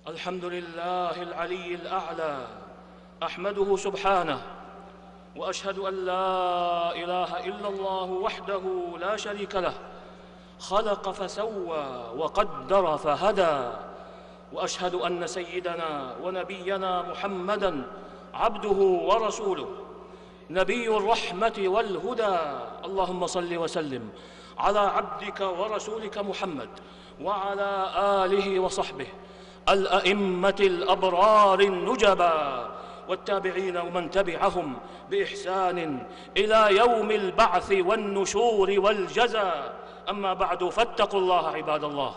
الحمد لله العلي الأعلى، أحمده سبحانه، وأشهد أن لا إله إلا الله وحده لا شريك له، خلق فسوى وقدر فهدى. وأشهد أن سيدنا ونبينا محمدًا عبده ورسوله، نبي الرحمة والهدى. اللهم صل وسلم على عبدك ورسولك محمد وعلى آله وصحبه الأئمة الأبرار النجبا، والتابعين ومن تبعهم بإحسان إلى يوم البعث والنشور والجزاء. أما بعد، فاتقوا الله عباد الله،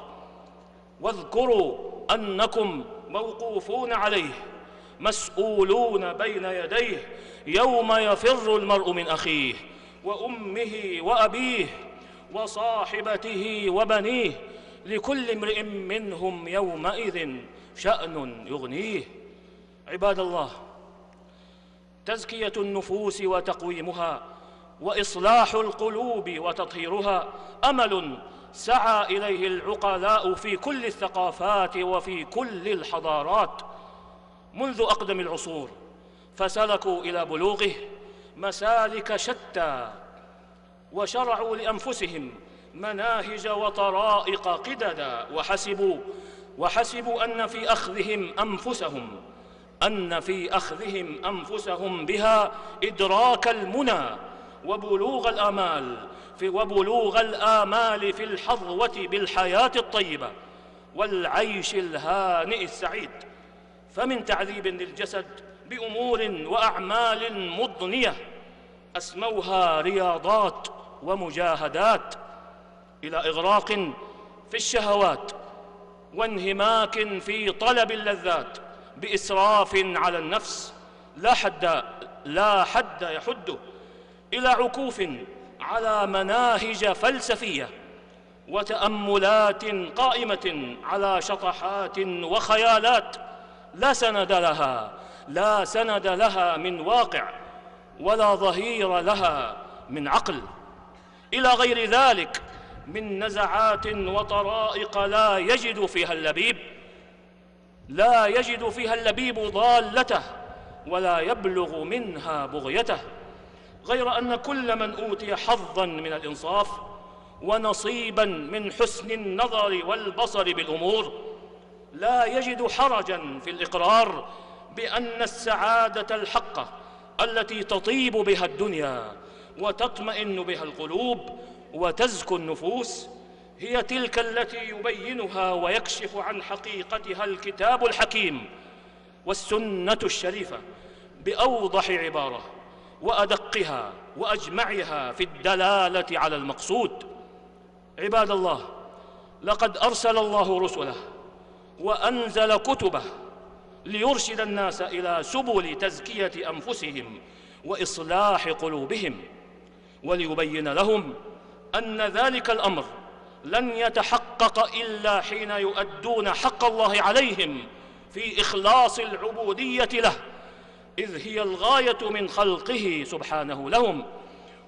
واذكروا أنكم موقوفون عليه، مسؤولون بين يديه يوم يفر المرء من أخيه وأمه وأبيه وصاحبته وبنيه، لكل امرئ منهم يومئذ شأن يغنيه. عباد الله، تزكية النفوس وتقويمها وإصلاح القلوب وتطهيرها أمل سعى إليه العقلاء في كل الثقافات وفي كل الحضارات منذ أقدم العصور، فسلكوا إلى بلوغه مسالك شتى، وشرعوا لأنفسهم مناهج وطرائق قددا، وحسبوا أن في أخذهم أنفسهم بها إدراك المنى وبلوغ الآمال في الحظوة بالحياة الطيبة والعيش الهانئ السعيد. فمن تعذيب للجسد بأمور وأعمال مضنية أسموها رياضات ومجاهدات، إلى إغراق في الشهوات وانهماك في طلب اللذات بإسراف على النفس لا حد يحده، إلى عكوف على مناهج فلسفية وتأملات قائمة على شطحات وخيالات لا سند لها من واقع ولا ظهير لها من عقل، إلى غير ذلك من نزعات وطرائق لا يجد فيها اللبيب ضالته ولا يبلغ منها بغيته، غير أن كل من أوتي حظاً من الإنصاف ونصيباً من حسن النظر والبصر بالأمور لا يجد حرجاً في الإقرار بأن السعادة الحقة التي تطيب بها الدنيا وتطمئن بها القلوب وتزكو النفوس هي تلك التي يبينها ويكشف عن حقيقتها الكتاب الحكيم والسنة الشريفة بأوضح عبارة وأدقها وأجمعها في الدلالة على المقصود. عباد الله، لقد أرسل الله رسله وأنزل كتبه ليرشد الناس إلى سبل تزكية أنفسهم وإصلاح قلوبهم، وليبين لهم أن ذلك الأمر لن يتحقق إلا حين يؤدون حق الله عليهم في إخلاص العبودية له، إذ هي الغاية من خلقه سبحانه لهم.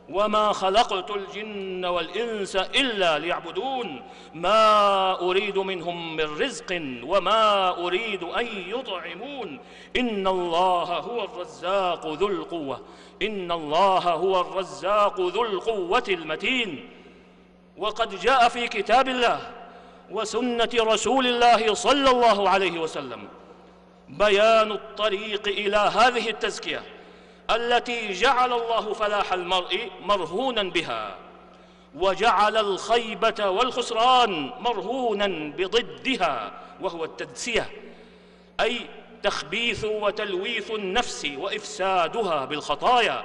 وما خلقت الجن والإنس إلا ليعبدون ما أريد منهم من رزق وما أريد أن يطعمون إن الله هو الرزاق ذو القوة المتين. وقد جاء في كتاب الله وسنة رسول الله صلى الله عليه وسلم بيان الطريق إلى هذه التزكية التي جعل الله فلاح المرء مرهونا بها، وجعل الخيبة والخسران مرهونا بضدها، وهو التدسية، أي تخبيث وتلويث النفس وإفسادها بالخطايا.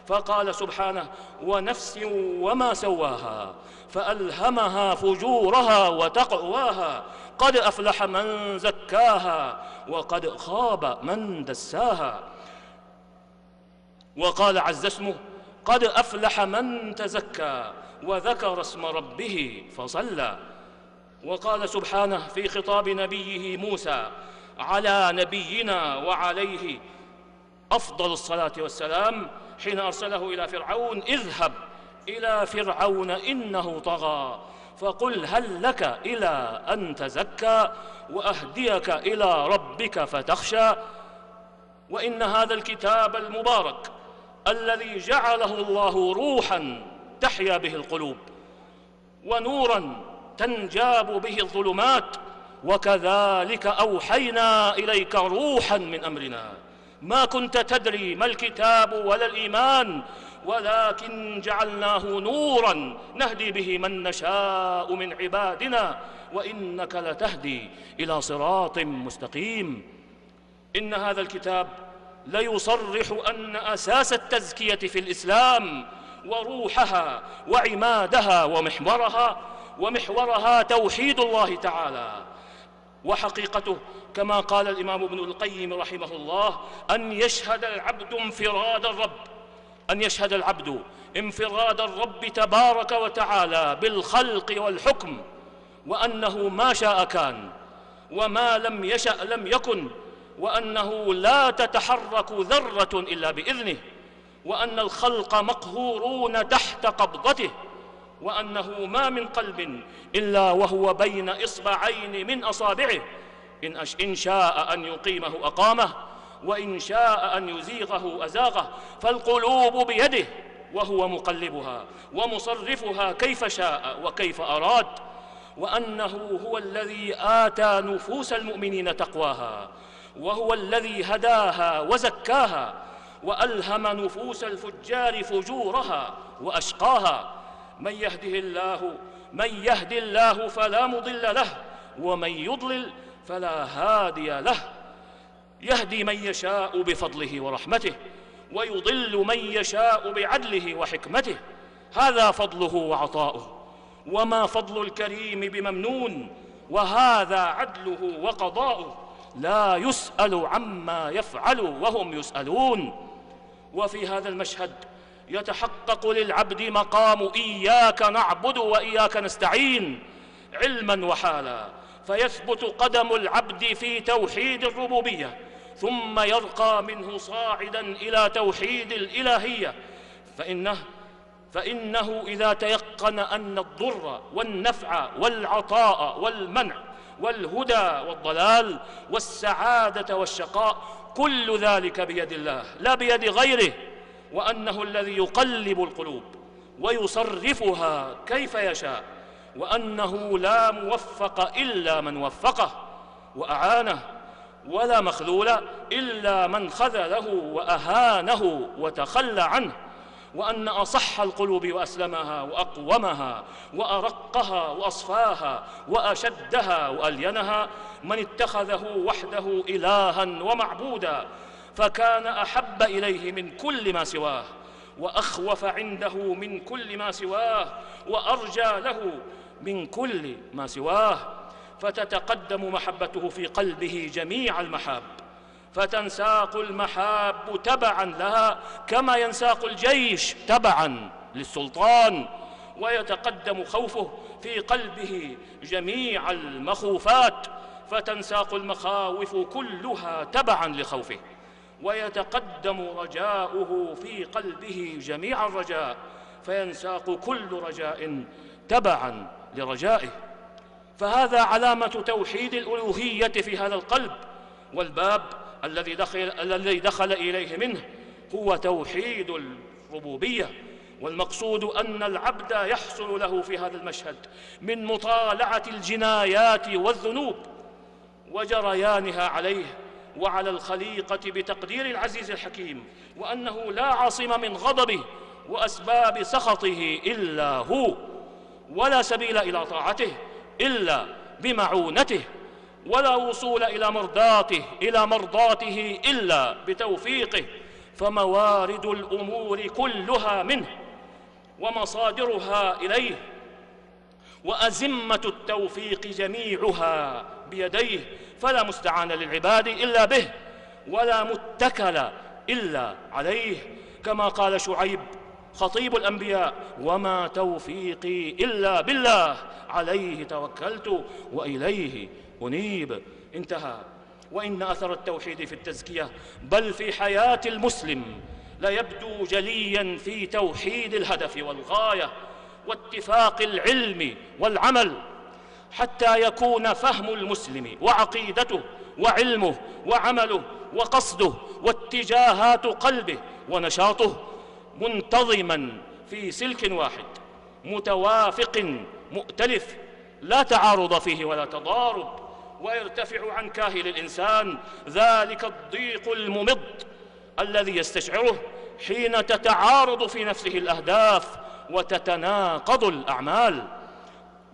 فقال سبحانه: ونفس وما سواها فألهمها فجورها وتقواها قد أفلح من زكاها وقد خاب من دساها. وقال عز اسمه: قد أفلح من تزكى وذكر اسم ربه فصلى. وقال سبحانه في خطاب نبيه موسى على نبينا وعليه أفضل الصلاة والسلام حين أرسله إلى فرعون: اذهب إلى فرعون إنه طغى فقل هل لك إلى أن تزكى وأهديك إلى ربك فتخشى. وإن هذا الكتاب المبارك الذي جعله الله روحا تحيا به القلوب ونورا تنجاب به الظلمات، وكذلك أوحينا إليك روحا من أمرنا ما كنت تدري ما الكتاب ولا الإيمان ولكن جعلناه نورا نهدي به من نشاء من عبادنا وإنك لتهدي إلى صراط مستقيم. إن هذا الكتاب ليصرح أن أساس التزكية في الإسلام وروحها وعمادها ومحورها توحيد الله تعالى. وحقيقته كما قال الإمام ابن القيم رحمه الله أن يشهد العبد انفراد الرب تبارك وتعالى بالخلق والحكم، وأنه ما شاء كان وما لم يشأ لم يكن، وأنه لا تتحرك ذرة إلا بإذنه، وأن الخلق مقهورون تحت قبضته، وأنه ما من قلب إلا وهو بين إصبعين من أصابعه، إن شاء أن يقيمه أقامه وإن شاء أن يزيغه أزاغه، فالقلوب بيده وهو مقلبها ومصرفها كيف شاء وكيف أراد، وأنه هو الذي آتى نفوس المؤمنين تقواها، وهو الذي هداها وزكاها، وألهم نفوس الفجار فجورها وأشقاها. من يهد الله فلا مضل له ومن يضلل فلا هادي له. يهدي من يشاء بفضله ورحمته ويضل من يشاء بعدله وحكمته، هذا فضله وعطاؤه، وما فضل الكريم بممنون، وهذا عدله وقضاؤه، لا يسأل عما يفعل وهم يسألون. وفي هذا المشهد يتحقق للعبد مقام إياك نعبد وإياك نستعين علما وحالا، فيثبت قدم العبد في توحيد الربوبية، ثم يرقى منه صاعدا إلى توحيد الإلهية، فإنه إذا تيقن أن الضر والنفع والعطاء والمنع والهدى والضلال والسعادة والشقاء كل ذلك بيد الله لا بيد غيره، وأنه الذي يقلب القلوب ويصرفها كيف يشاء، وأنه لا موفق إلا من وفقه وأعانه، ولا مخذول إلا من خذله وأهانه وتخلى عنه، وأن أصح القلوب وأسلمها وأقومها وأرقها وأصفاها وأشدها وألينها من اتخذه وحده إلها ومعبودا، فكان أحب إليه من كل ما سواه، وأخوف عنده من كل ما سواه، وأرجى له من كل ما سواه، فتتقدم محبته في قلبه جميع المحاب، فتنساق المحاب تبعا لها كما ينساق الجيش تبعا للسلطان، ويتقدم خوفه في قلبه جميع المخوفات، فتنساق المخاوف كلها تبعا لخوفه، ويتقدم رجاؤه في قلبه جميع الرجاء، فينساق كل رجاء تبعا لرجائه. فهذا علامة توحيد الألوهية في هذا القلب، والباب الذي دخل إليه منه هو توحيد الربوبية. والمقصود أن العبد يحصل له في هذا المشهد من مطالعة الجنايات والذنوب وجريانها عليه وعلى الخليقة بتقدير العزيز الحكيم، وأنه لا عاصم من غضبه وأسباب سخطه إلا هو، ولا سبيل إلى طاعته إلا بمعونته، ولا وصول إلى مرضاته إلا بتوفيقه، فموارد الأمور كلها منه ومصادرها إليه، وأزمة التوفيق جميعها بيديه، فلا مستعان للعباد إلا به ولا متكل إلا عليه، كما قال شعيب خطيب الأنبياء: وما توفيقي إلا بالله عليه توكلت وإليه أنيب. انتهى. وإن أثر التوحيد في التزكية بل في حياة المسلم لا يبدو جليا في توحيد الهدف والغاية، واتفاق العلم والعمل، حتى يكون فهم المسلم وعقيدته وعلمه وعمله وقصده واتجاهات قلبه ونشاطه منتظما في سلك واحد متوافق مؤتلف، لا تعارض فيه ولا تضارب، ويرتفع عن كاهل الإنسان ذلك الضيق الممض الذي يستشعره حين تتعارض في نفسه الأهداف وتتناقض الأعمال.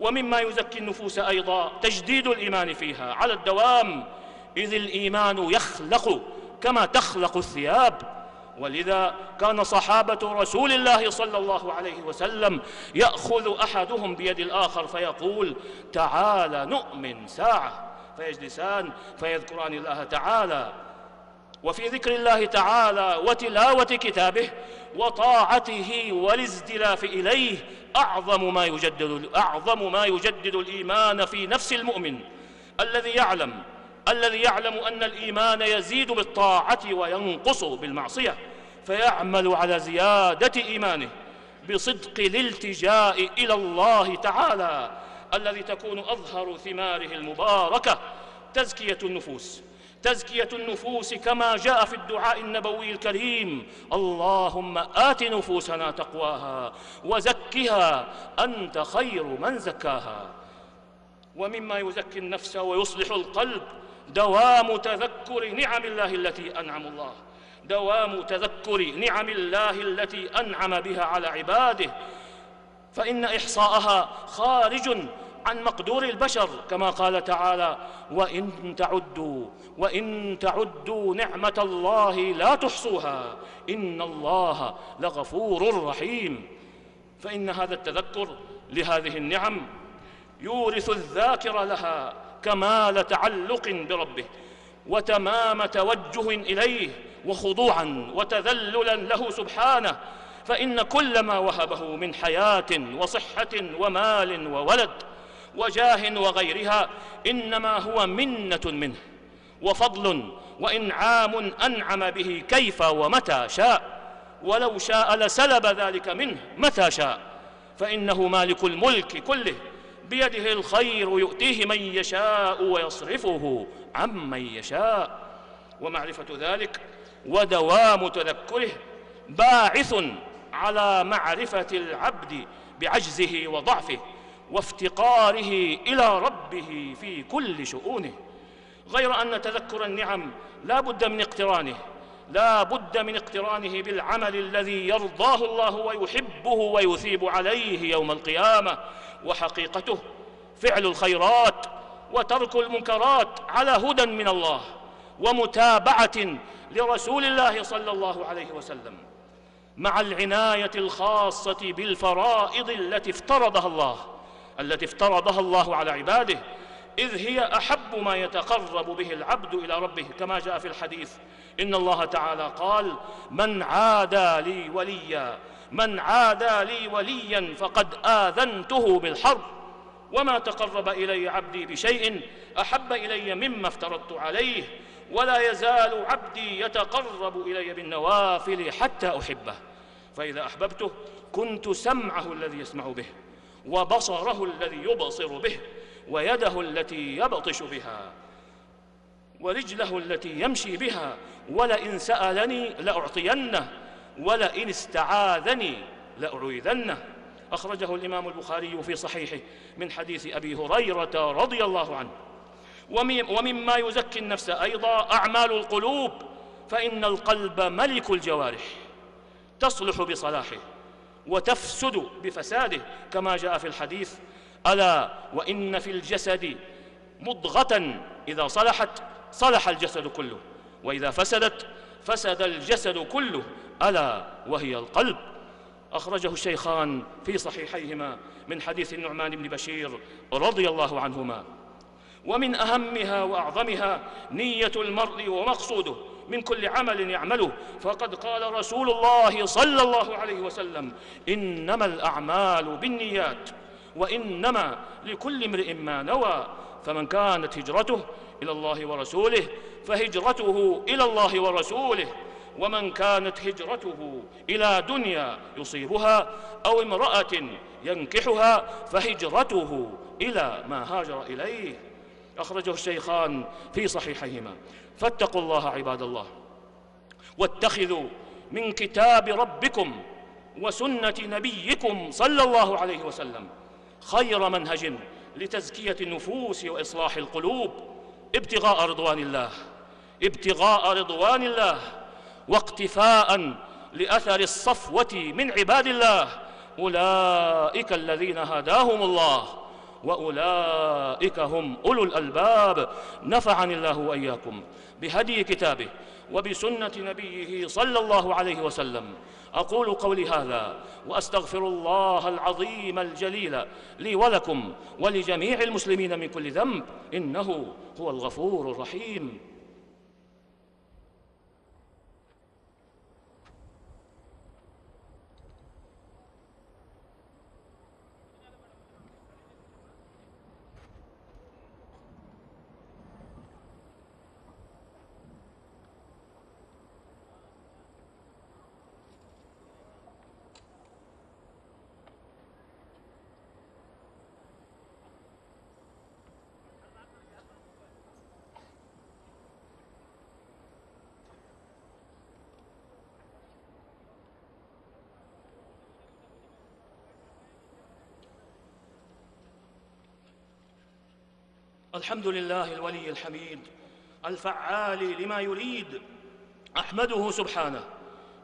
ومما يزكي النفوس أيضا تجديد الإيمان فيها على الدوام، إذ الإيمان يخلق كما تخلق الثياب. ولذا كان صحابة رسول الله صلى الله عليه وسلم يأخذ أحدهم بيد الآخر فيقول: تعال نؤمن ساعة، فيجلسان فيذكران الله تعالى. وفي ذكر الله تعالى وتلاوة كتابه وطاعته والازدلاف إليه أعظم ما يجدد الإيمان في نفس المؤمن الذي يعلم أن الإيمان يزيد بالطاعة وينقص بالمعصية، فيعمل على زيادة إيمانه بصدق الالتجاء إلى الله تعالى الذي تكون أظهر ثماره المباركة تزكية النفوس كما جاء في الدعاء النبوي الكريم: اللهم آت نفوسنا تقواها وزكها أنت خير من زكاها. ومما يزكي النفس ويصلح القلب دوام تذكر نعم الله التي أنعم بها على عباده، فإن إحصاءها خارج عن مقدور البشر، كما قال تعالى: وإن تعدوا نعمة الله لا تحصوها إن الله لغفور رحيم. فإن هذا التذكر لهذه النعم يورث الذاكر لها كمال تعلق بربه وتمام توجه إليه وخضوعا وتذللا له سبحانه، فإن كل ما وهبه من حياة وصحة ومال وولد وجاه وغيرها إنما هو منة منه وفضل وإنعام أنعم به كيف ومتى شاء، ولو شاء لسلب ذلك منه متى شاء، فإنه مالك الملك كله، بيده الخير يؤتيه من يشاء ويصرفه عمن يشاء. ومعرفة ذلك ودوام تذكره باعث على معرفة العبد بعجزه وضعفه وافتقاره إلى ربه في كل شؤونه، غير أن تذكر النعم لا بد من اقترانه بالعمل الذي يرضاه الله ويحبه ويثيب عليه يوم القيامة، وحقيقته فعل الخيرات وترك المنكرات على هدى من الله ومتابعة لرسول الله صلى الله عليه وسلم، مع العناية الخاصة بالفرائض التي افترضها الله على عباده، إذ هي أحب ما يتقرب به العبد إلى ربه، كما جاء في الحديث إن الله تعالى قال: من عادى لي وليا فقد آذنته بالحرب، وما تقرب إلي عبدي بشيء أحب إلي مما افترضت عليه، ولا يزال عبدي يتقرب إلي بالنوافل حتى أحبه، فإذا أحببته كنت سمعه الذي يسمع به وبصره الذي يبصر به ويده التي يبطش بها ورجله التي يمشي بها، ولئن سألني لأعطينه ولئن استعاذني لأعوذنه. أخرجه الإمام البخاري في صحيحه من حديث أبي هريرة رضي الله عنه. ومما يزكي النفس أيضا أعمال القلوب، فإن القلب ملك الجوارح تصلح بصلاحه وتفسد بفساده، كما جاء في الحديث: ألا وإن في الجسد مضغة إذا صلحت صلح الجسد كله، وإذا فسدت فسد الجسد كله، ألا وهي القلب. أخرجه الشيخان في صحيحيهما من حديث النعمان بن بشير رضي الله عنهما. ومن أهمها وأعظمها نية المرء ومقصوده من كل عمل يعمله، فقد قال رسول الله صلى الله عليه وسلم: إنما الأعمال بالنيات وإنما لكل امرئ ما نوى، فمن كانت هجرته إلى الله ورسوله فهجرته إلى الله ورسوله، ومن كانت هجرته إلى دنيا يصيبها أو امرأة ينكحها فهجرته إلى ما هاجر إليه. أخرجه الشيخان في صحيحيهما. فاتقوا الله عباد الله، واتخذوا من كتاب ربكم وسنة نبيكم صلى الله عليه وسلم خير منهج لتزكية النفوس وإصلاح القلوب، ابتغاء رضوان الله واقتفاء لأثر الصفوة من عباد الله. أولئك الذين هداهم الله وأولئك هم أولو الألباب. نفعني الله وإياكم بهدي كتابه وبسنة نبيه صلى الله عليه وسلم. أقول قولي هذا وأستغفر الله العظيم الجليل لي ولكم ولجميع المسلمين من كل ذنب، إنه هو الغفور الرحيم. الحمد لله الولي الحميد الفعال لما يريد، أحمده سبحانه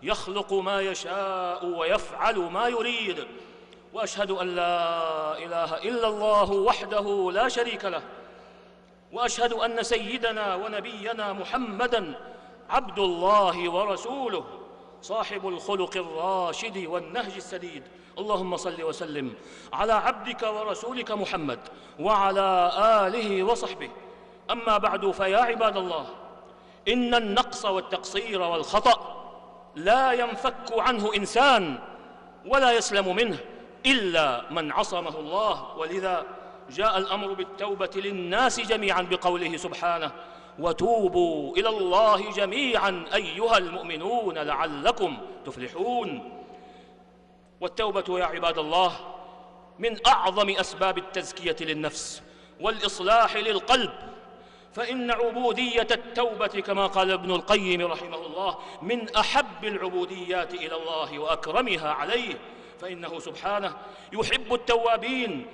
يخلق ما يشاء ويفعل ما يريد، وأشهد أن لا إله إلا الله وحده لا شريك له، وأشهد أن سيدنا ونبينا محمدًا عبد الله ورسوله صاحب الخلق الراشد والنهج السديد. اللهم صل وسلم على عبدك ورسولك محمد وعلى آله وصحبه. أما بعد، فيا عباد الله، إن النقص والتقصير والخطأ لا ينفك عنه إنسان ولا يسلم منه إلا من عصمه الله، ولذا جاء الأمر بالتوبة للناس جميعا بقوله سبحانه: وتوبوا إلى الله جميعا أيها المؤمنون لعلكم تفلحون. والتوبة يا عباد الله من أعظم أسباب التزكية للنفس والإصلاح للقلب، فإن عبودية التوبة كما قال ابن القيم رحمه الله من أحب العبوديات إلى الله وأكرمها عليه، فإنه سبحانه يحب التوابين،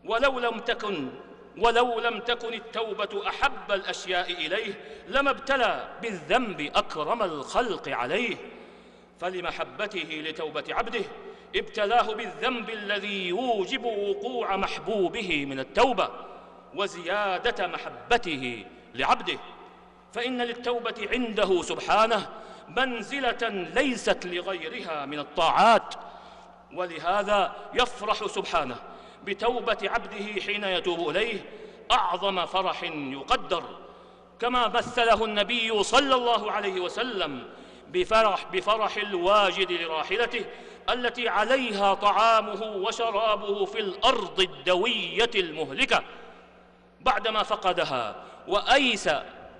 ولو لم تكن التوبة أحب الأشياء إليه لما ابتلى بالذنب أكرم الخلق عليه، فلمحبته لتوبة عبده ابتلاه بالذنب الذي يوجب وقوع محبوبه من التوبة وزيادة محبته لعبده، فإن للتوبة عنده سبحانه منزلة ليست لغيرها من الطاعات، ولهذا يفرح سبحانه بتوبة عبده حين يتوب إليه أعظم فرح يقدر، كما مثله النبي صلى الله عليه وسلم بفرح الواجد لراحلته التي عليها طعامه وشرابه في الأرض الدوية المهلكة بعدما فقدها وأيس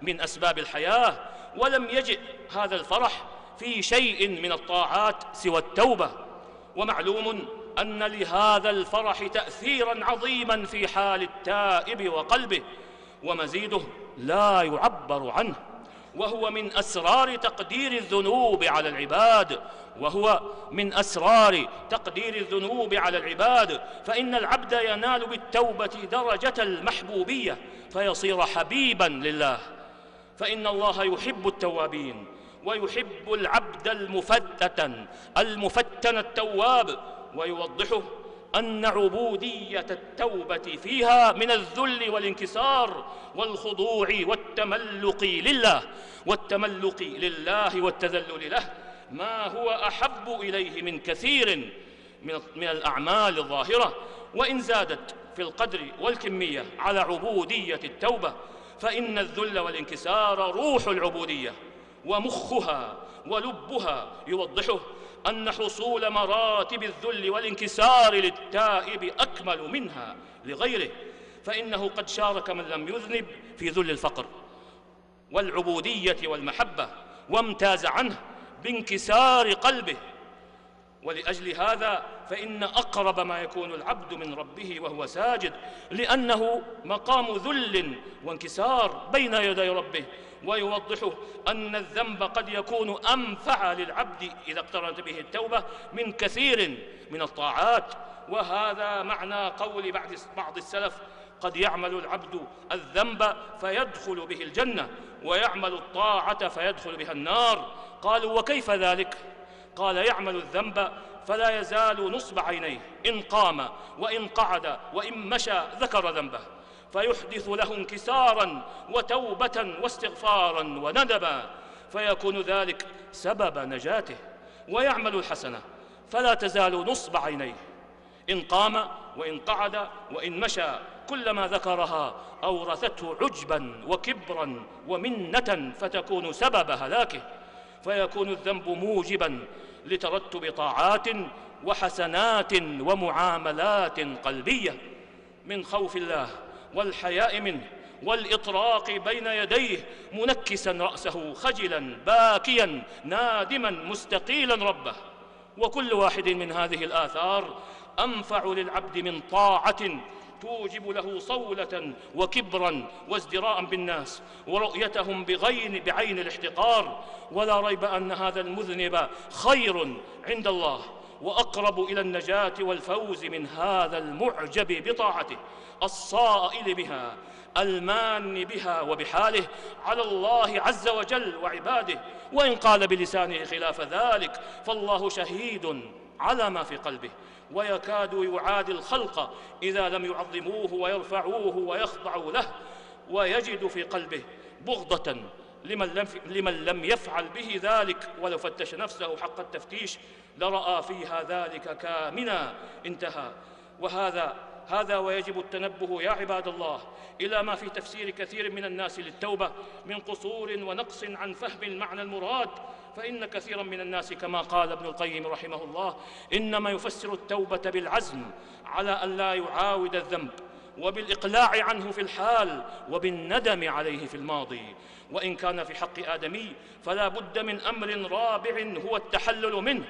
من أسباب الحياة، ولم يجئ هذا الفرح في شيء من الطاعات سوى التوبة. ومعلوم أن لهذا الفرح تأثيراً عظيماً في حال التائب وقلبه، ومزيده لا يعبر عنه، وهو من أسرار تقدير الذنوب على العباد فإن العبد ينال بالتوبة درجة المحبوبية فيصير حبيباً لله، فإن الله يحب التوابين ويحب العبد المفتن التواب، ويوضحه أن عبودية التوبة فيها من الذل والانكسار والخضوع والتملق لله والتذلل له ما هو أحب إليه من كثير من الأعمال الظاهرة، وإن زادت في القدر والكمية على عبودية التوبة، فإن الذل والانكسار روح العبودية ومخها ولبها، يوضحه أن حصول مراتب الذل والانكسار للتائب أكمل منها لغيره، فإنه قد شارك من لم يذنب في ذل الفقر والعبودية والمحبة، وامتاز عنه بانكسار قلبه. ولأجل هذا فإن أقرب ما يكون العبد من ربه وهو ساجد، لأنه مقام ذل وانكسار بين يدي ربه، ويوضحه أن الذنب قد يكون أنفع للعبد إذا اقترنت به التوبة من كثير من الطاعات. وهذا معنى قول بعض السلف: قد يعمل العبد الذنب فيدخل به الجنة، ويعمل الطاعة فيدخل بها النار. قالوا: وكيف ذلك؟ قال: يعمل الذنب فلا يزال نصب عينيه، إن قام وإن قعد وإن مشى ذكر ذنبه، فيحدث له انكسارا وتوبة واستغفارا وندبا، فيكون ذلك سبب نجاته. ويعمل الحسنة فلا تزال نصب عينيه، إن قام وإن قعد وإن مشى، كلما ذكرها أورثته عجبا وكبرا ومنة، فتكون سبب هلاكه، فيكون الذنب موجبا لترتب طاعات وحسنات ومعاملات قلبية من خوف الله والحياء منه والإطراق بين يديه، منكسا رأسه خجلا باكيا نادما مستقيلا ربه. وكل واحد من هذه الآثار أنفع للعبد من طاعة توجب له صولة وكبرا وازدراء بالناس ورؤيتهم بعين الاحتقار. ولا ريب أن هذا المذنب خير عند الله وأقرب إلى النجاة والفوز من هذا المعجب بطاعته الصائل بها المان بها وبحاله على الله عز وجل وعباده. وإن قال بلسانه خلاف ذلك فالله شهيد على ما في قلبه، ويكاد يعادي الخلق إذا لم يعظموه ويرفعوه ويخضعوا له، ويجد في قلبه بغضة لمن لم يفعل به ذلك، ولو فتش نفسه حق التفتيش لرأى فيها ذلك كامنا. انتهى. وهذا ويجب التنبه يا عباد الله إلى ما في تفسير كثير من الناس للتوبة من قصور ونقص عن فهم المعنى المراد. فإن كثيرا من الناس كما قال ابن القيم رحمه الله إنما يفسر التوبة بالعزم على أن لا يعاود الذنب، وبالإقلاع عنه في الحال، وبالندم عليه في الماضي. وإن كان في حق آدمي فلا بد من أمر رابع هو التحلل منه،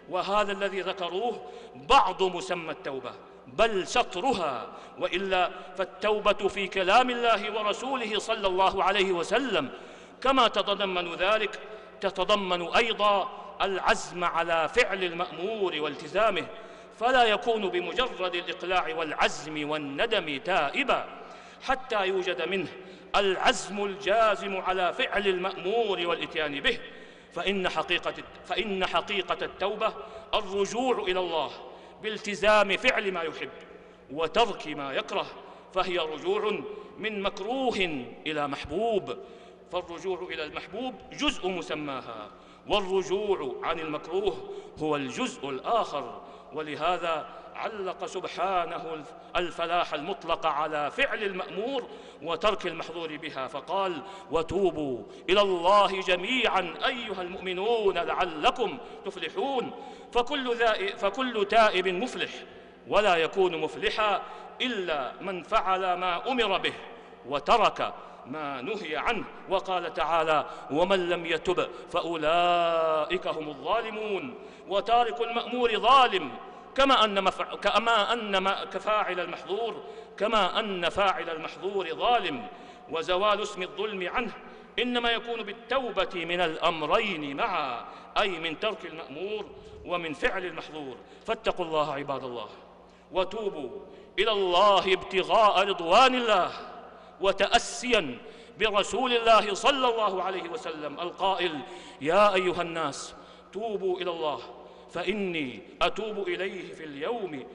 وهذا الذي ذكروه بعض مسمى التوبة بل شطرها، وإلا فالتوبة في كلام الله ورسوله صلى الله عليه وسلم كما تتضمن ذلك تتضمن أيضا العزم على فعل المأمور والتزامه، فلا يكون بمجرد الإقلاع والعزم والندم تائبا حتى يوجد منه العزم الجازم على فعل المأمور والإتيان به. فإن حقيقة التوبة الرجوع إلى الله بالتزام فعل ما يحب وترك ما يكره، فهي رجوع من مكروه إلى محبوب، فالرجوع إلى المحبوب جزء مسماها، والرجوع عن المكروه هو الجزء الآخر. ولهذا علق سبحانه الفلاح المطلق على فعل المأمور وترك المحظور بها، فقال: وتوبوا إلى الله جميعا أيها المؤمنون لعلكم تفلحون. فكل تائب مفلح، ولا يكون مفلحا إلا من فعل ما أمر به وترك ما نهي عنه. وقال تعالى: ومن لم يتب فأولئك هم الظالمون. وتارك المأمور ظالم كما أن فاعل المحظور ظالم. وزوال اسم الظلم عنه إنما يكون بالتوبة من الأمرين معا، أي من ترك المأمور ومن فعل المحظور. فاتقوا الله عباد الله، وتوبوا إلى الله ابتغاء رضوان الله، وتأسيا برسول الله صلى الله عليه وسلم القائل: يا أيها الناس توبوا إلى الله فإني أتوب إليه في اليوم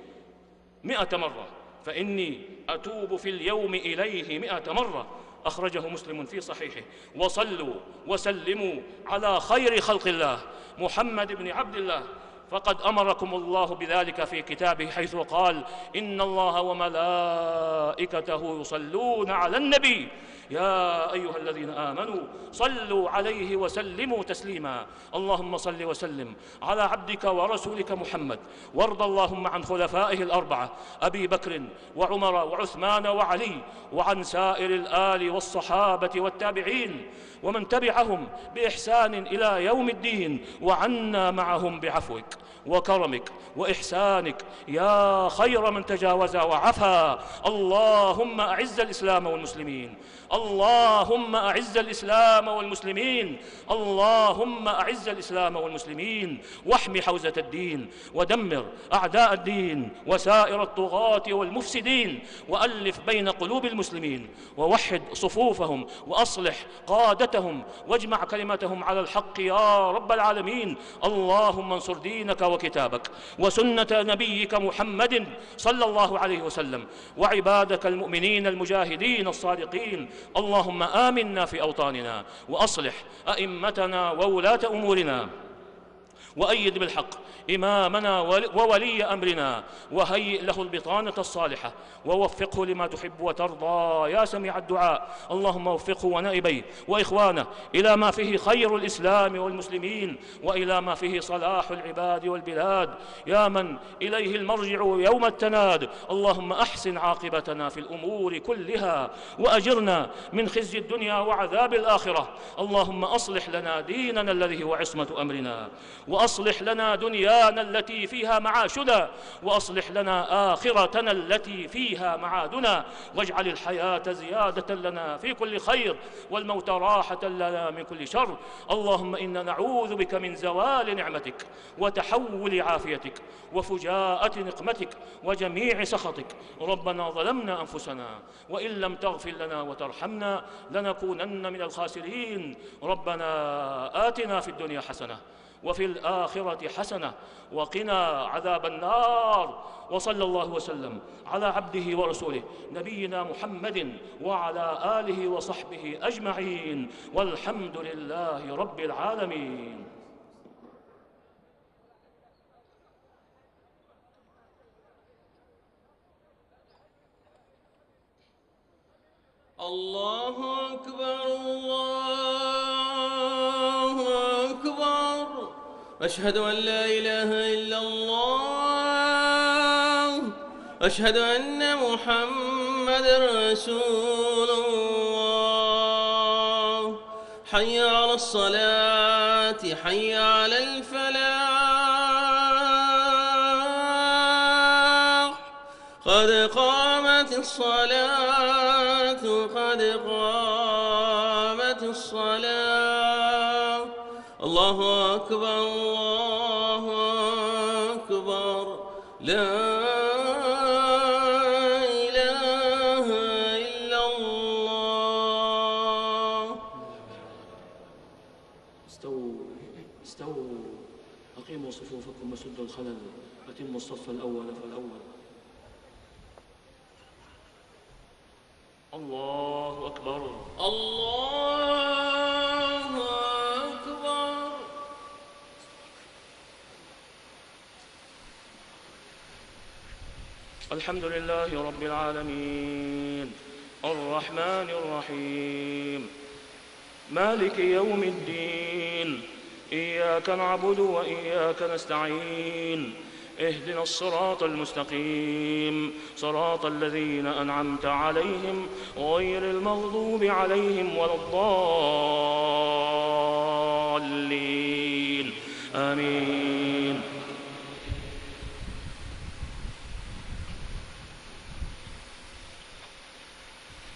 100 مرة، فإني أتوب في اليوم إليه 100 مرة. أخرجه مسلم في صحيحه. وصلوا وسلموا على خير خلق الله محمد بن عبد الله، فقد أمركم الله بذلك في كتابه حيث قال: إن الله وملائكته يصلون على النبي يا أيها الذين آمنوا صلوا عليه وسلموا تسليما. اللهم صل وسلم على عبدك ورسولك محمد، وارض اللهم عن خلفائه الأربعة أبي بكر وعمر وعثمان وعلي، وعن سائر الآل والصحابة والتابعين ومن تبعهم بإحسان إلى يوم الدين، وعنا معهم بعفوك وكرمك وإحسانك يا خير من تجاوز وعفا. اللهم أعز الإسلام والمسلمين، اللهم أعز الإسلام والمسلمين، اللهم أعز الإسلام والمسلمين، واحم حوزة الدين، ودمر أعداء الدين وسائر الطغاة والمفسدين، وألف بين قلوب المسلمين، ووحد صفوفهم، وأصلح قادتهم، واجمع كلمتهم على الحق يا رب العالمين. اللهم انصر دينك وكتابك وسنة نبيك محمد صلى الله عليه وسلم، وعبادك المؤمنين المجاهدين الصادقين. اللهم آمنا في أوطاننا، وأصلح أئمتنا وولاة أمورنا، وأيد بالحق إمامنا وولي أمرنا، وهيئ له البطانة الصالحة، ووفقه لما تحب وترضى يا سميع الدعاء. اللهم وفقه ونائبيه وإخوانه إلى ما فيه خير الإسلام والمسلمين، وإلى ما فيه صلاح العباد والبلاد، يا من إليه المرجع يوم التناد. اللهم أحسن عاقبتنا في الأمور كلها، وأجرنا من خزي الدنيا وعذاب الآخرة. اللهم أصلح لنا ديننا الذي هو عصمة أمرنا، وأصلح لنا دنيانا التي فيها معاشنا، وأصلح لنا آخرتنا التي فيها معادنا، واجعل الحياة زيادة لنا في كل خير، والموت راحة لنا من كل شر. اللهم إنا نعوذ بك من زوال نعمتك، وتحول عافيتك، وفجاءة نقمتك، وجميع سخطك. ربنا ظلمنا أنفسنا، وإن لم تغفر لنا وترحمنا لنكونن من الخاسرين. ربنا آتنا في الدنيا حسنة، وفي الآخرة حسنة، وقنا عذاب النار. وصلى الله وسلم على عبده ورسوله نبينا محمد وعلى آله وصحبه أجمعين، والحمد لله رب العالمين. الله أكبر، الله أكبر، أشهد أن لا إله إلا الله، أشهد أن محمدًا رسول الله. حي على الصلاة، حي على الفلاح، قد قامت الصلاة، قد قامت الصلاة. الله أكبر، الله أكبر، لا إله إلا الله. استووا أقيموا صفوفكم وسدوا الخلل، أتموا الصف الأول فالأول. الله أكبر، الله أكبر. الحمد لله رب العالمين، الرحمن الرحيم، مالك يوم الدين، إياك نعبد وإياك نستعين، اهدنا الصراط المستقيم، صراط الذين أنعمت عليهم غير المغضوب عليهم ولا الضالين، آمين.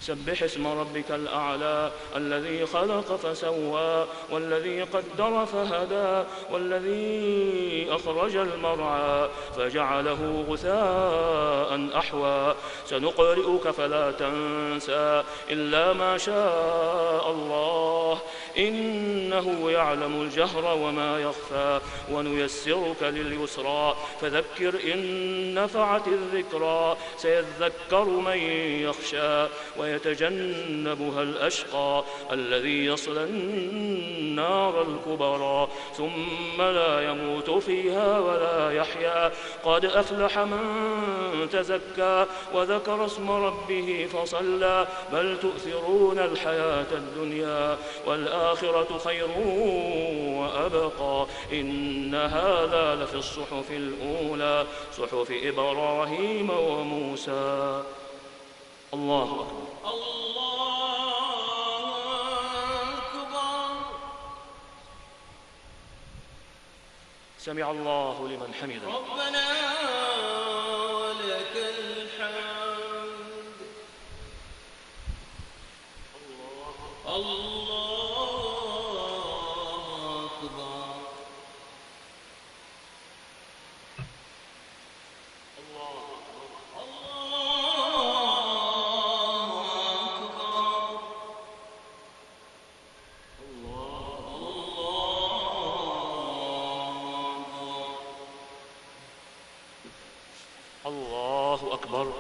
سبح اسم ربك الأعلى، الذي خلق فسوى، والذي قدر فهدى، والذي أخرج المرعى فجعله غثاء أحوى. سنقرئك فلا تنسى إلا ما شاء الله، إنه يعلم الجهر وما يخفى ونيسرك لليسرى فذكر إن نفعت الذكرى سيذكر من يخشى ويتجنبها الأشقى الذي يصلى النار الكبرى ثم لا يموت فيها ولا يحيا قد أفلح من تزكى وذكر اسم ربه فصلى بل تؤثرون الحياة الدنيا والآخرة خير وأبقى إن هذا لفي الصحف الأولى صحف إبراهيم وموسى. الله أكبر. الله أكبر. سمع الله لمن حمده. ربنا ولك الحمد. الله أكبر. الله أكبر.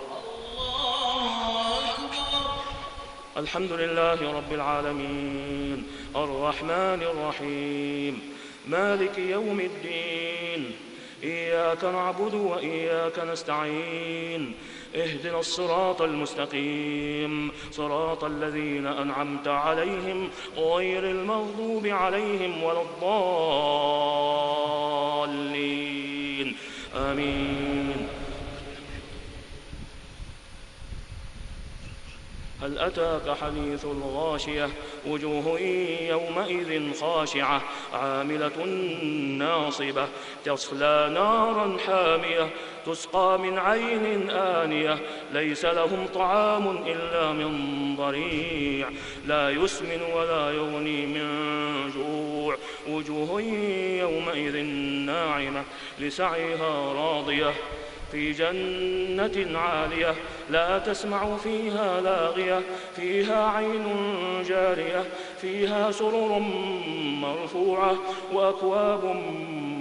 الحمد لله رب العالمين الرحمن الرحيم مالك يوم الدين إياك نعبد وإياك نستعين اهدنا الصراط المستقيم صراط الذين أنعمت عليهم غير المغضوب عليهم ولا الضالين آمين. هل أتاك حديث الغاشية وجوه يومئذ خاشعة عاملة ناصبة تصلى نارا حامية تسقى من عين آنية ليس لهم طعام إلا من ضريع لا يسمن ولا يغني من جوع وجوه يومئذ ناعمة لسعيها راضية في جنة عالية لا تسمع فيها لاغية فيها عين جارية فيها سرر مرفوعة وأكواب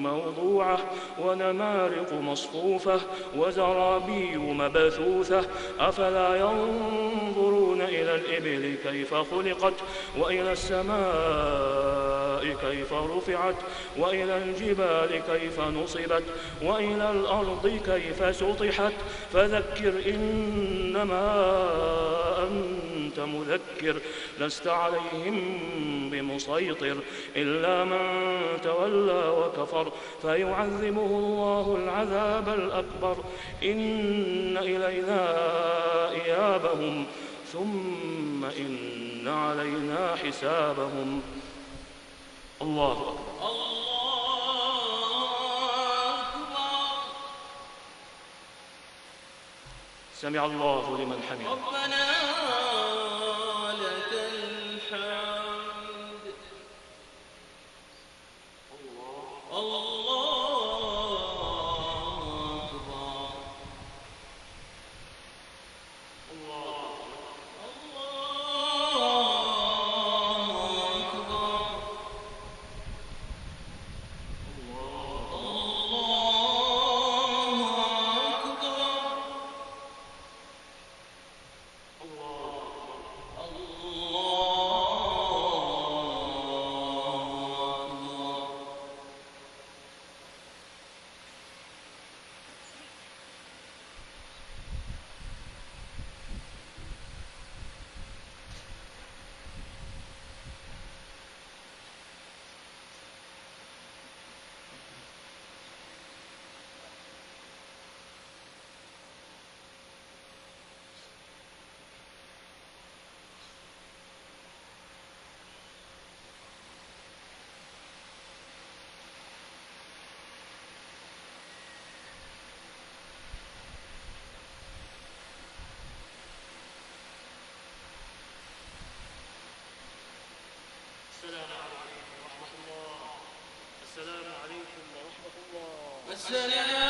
موضوعة ونمارق مصفوفة وزرابي مبثوثة أفلا ينظرون إلى الإبل كيف خلقت وإلى السماء كيف رفعت وإلى الجبال كيف نصبت وإلى الأرض كيف سطحت فذكر إنما أنت مذكر لست عليهم بمسيطر إلا من تولى وكفر فيعذبه الله العذاب الأكبر إن إلينا إيابهم ثم إن علينا حسابهم. الله أكبر. سمع الله لمن حمده. ربنا لك الحمد. الله أكبر. السلام عليكم ورحمة الله. السلام